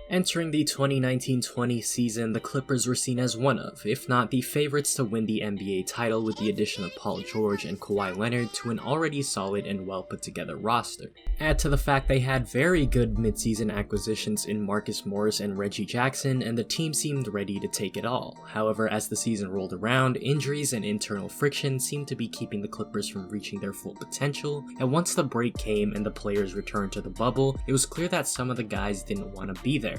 Entering the 2019-20 season, the Clippers were seen as one of, if not the favorites to win the NBA title with the addition of Paul George and Kawhi Leonard to an already solid and well put together roster. Add to the fact they had very good midseason acquisitions in Marcus Morris and Reggie Jackson, and the team seemed ready to take it all. However, as the season rolled around, injuries and internal friction seemed to be keeping the Clippers from reaching their full potential, and once the break came and the players returned to the bubble, it was clear that some of the guys didn't want to be there.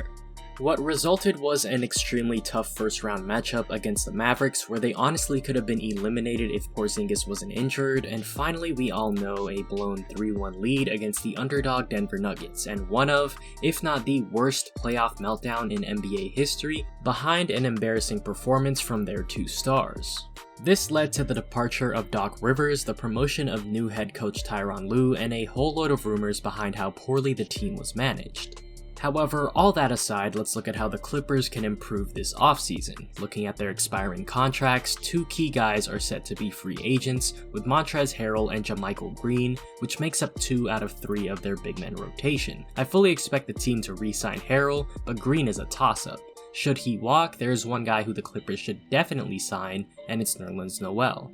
What resulted was an extremely tough first round matchup against the Mavericks where they honestly could have been eliminated if Porzingis wasn't injured, and finally we all know a blown 3-1 lead against the underdog Denver Nuggets, and one of, if not the worst playoff meltdown in NBA history, behind an embarrassing performance from their two stars. This led to the departure of Doc Rivers, the promotion of new head coach Tyronn Lue, and a whole load of rumors behind how poorly the team was managed. However, all that aside, let's look at how the Clippers can improve this offseason. Looking at their expiring contracts, two key guys are set to be free agents, with Montrezl Harrell and JaMychal Green, which makes up 2 out of 3 of their big men rotation. I fully expect the team to re-sign Harrell, but Green is a toss-up. Should he walk, there's one guy who the Clippers should definitely sign, and it's Nerlens Noel.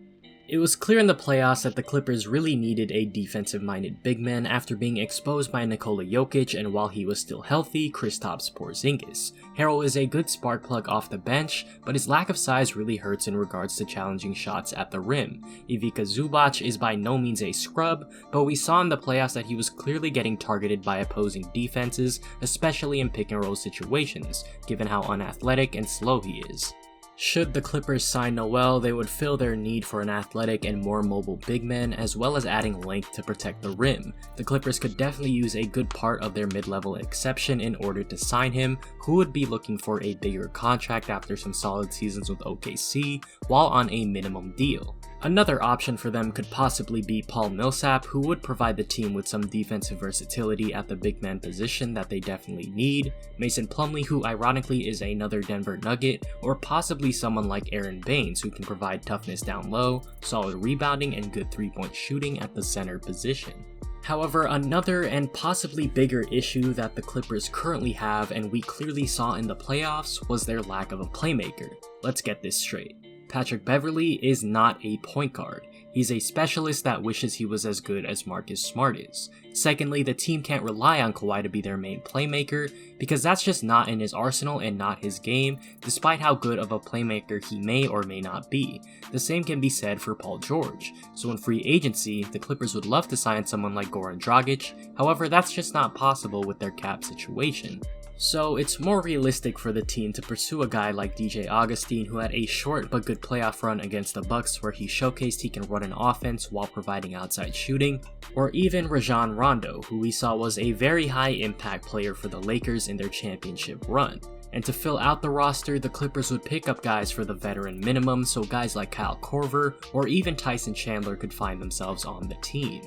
It was clear in the playoffs that the Clippers really needed a defensive-minded big man after being exposed by Nikola Jokic and while he was still healthy, Kristaps Porzingis. Harrell is a good spark plug off the bench, but his lack of size really hurts in regards to challenging shots at the rim. Ivica Zubac is by no means a scrub, but we saw in the playoffs that he was clearly getting targeted by opposing defenses, especially in pick-and-roll situations, given how unathletic and slow he is. Should the Clippers sign Noel, they would fill their need for an athletic and more mobile big man, as well as adding length to protect the rim. The Clippers could definitely use a good part of their mid-level exception in order to sign him, who would be looking for a bigger contract after some solid seasons with OKC, while on a minimum deal. Another option for them could possibly be Paul Millsap, who would provide the team with some defensive versatility at the big man position that they definitely need, Mason Plumlee, who ironically is another Denver Nugget, or possibly someone like Aaron Baines, who can provide toughness down low, solid rebounding, and good three-point shooting at the center position. However, another and possibly bigger issue that the Clippers currently have, and we clearly saw in the playoffs, was their lack of a playmaker. Let's get this straight. Patrick Beverley is not a point guard. He's a specialist that wishes he was as good as Marcus Smart is. Secondly, the team can't rely on Kawhi to be their main playmaker, because that's just not in his arsenal and not his game, despite how good of a playmaker he may or may not be. The same can be said for Paul George. So in free agency, the Clippers would love to sign someone like Goran Dragic, however that's just not possible with their cap situation. So it's more realistic for the team to pursue a guy like DJ Augustin, who had a short but good playoff run against the Bucks where he showcased he can run an offense while providing outside shooting, or even Rajon Rondo, who we saw was a very high impact player for the Lakers in their championship run. And to fill out the roster, the Clippers would pick up guys for the veteran minimum, so guys like Kyle Korver or even Tyson Chandler could find themselves on the team.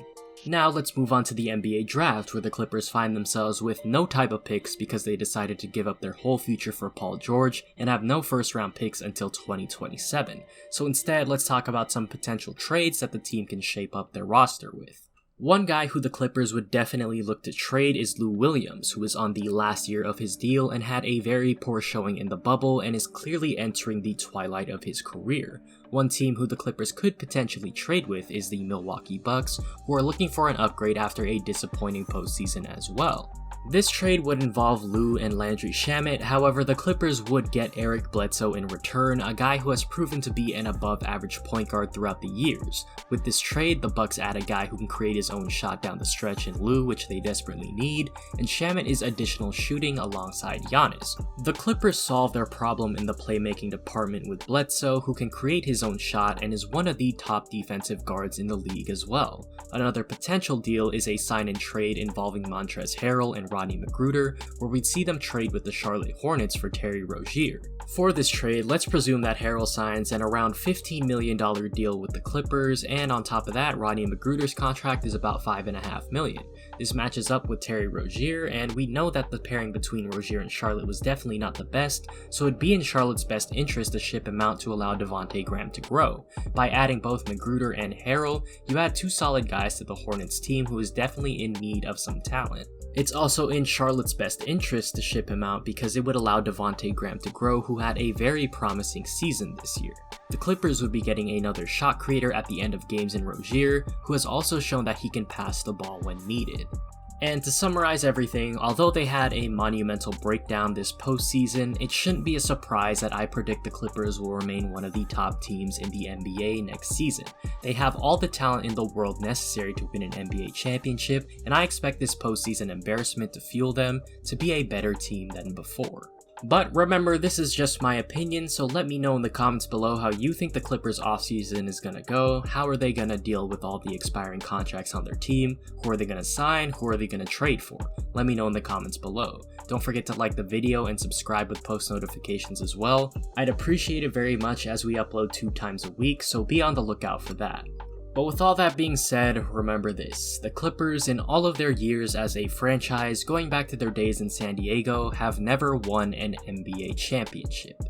Now let's move on to the NBA draft, where the Clippers find themselves with no type of picks because they decided to give up their whole future for Paul George and have no first round picks until 2027. So instead, let's talk about some potential trades that the team can shape up their roster with. One guy who the Clippers would definitely look to trade is Lou Williams, who is on the last year of his deal and had a very poor showing in the bubble and is clearly entering the twilight of his career. One team who the Clippers could potentially trade with is the Milwaukee Bucks, who are looking for an upgrade after a disappointing postseason as well. This trade would involve Lue and Landry Shamet, however the Clippers would get Eric Bledsoe in return, a guy who has proven to be an above average point guard throughout the years. With this trade, the Bucks add a guy who can create his own shot down the stretch in Lue, which they desperately need, and Shamet is additional shooting alongside Giannis. The Clippers solve their problem in the playmaking department with Bledsoe, who can create his own shot and is one of the top defensive guards in the league as well. Another potential deal is a sign and trade involving Montrezl Harrell and Rodney McGruder, where we'd see them trade with the Charlotte Hornets for Terry Rozier. For this trade, let's presume that Harrell signs an around $15 million deal with the Clippers, and on top of that, Rodney McGruder's contract is about $5.5 million. This matches up with Terry Rozier, and we know that the pairing between Rozier and Charlotte was definitely not the best, so it'd be in Charlotte's best interest to ship him out to allow Devontae Graham to grow. By adding both McGruder and Harrell, you add two solid guys to the Hornets team who is definitely in need of some talent. It's also in Charlotte's best interest to ship him out because it would allow Devontae Graham to grow, who had a very promising season this year. The Clippers would be getting another shot creator at the end of games in Rozier, who has also shown that he can pass the ball when needed. And to summarize everything, although they had a monumental breakdown this postseason, it shouldn't be a surprise that I predict the Clippers will remain one of the top teams in the NBA next season. They have all the talent in the world necessary to win an NBA championship, and I expect this postseason embarrassment to fuel them to be a better team than before. But remember, this is just my opinion, so let me know in the comments below how you think the Clippers offseason is gonna go. How are they gonna deal with all the expiring contracts on their team? Who are they gonna sign? Who are they gonna trade for? Let me know in the comments below. Don't forget to like the video and subscribe with post notifications as well. I'd appreciate it very much as we upload 2 times a week, so be on the lookout for that. But with all that being said, remember this: the Clippers, in all of their years as a franchise, going back to their days in San Diego, have never won an NBA championship.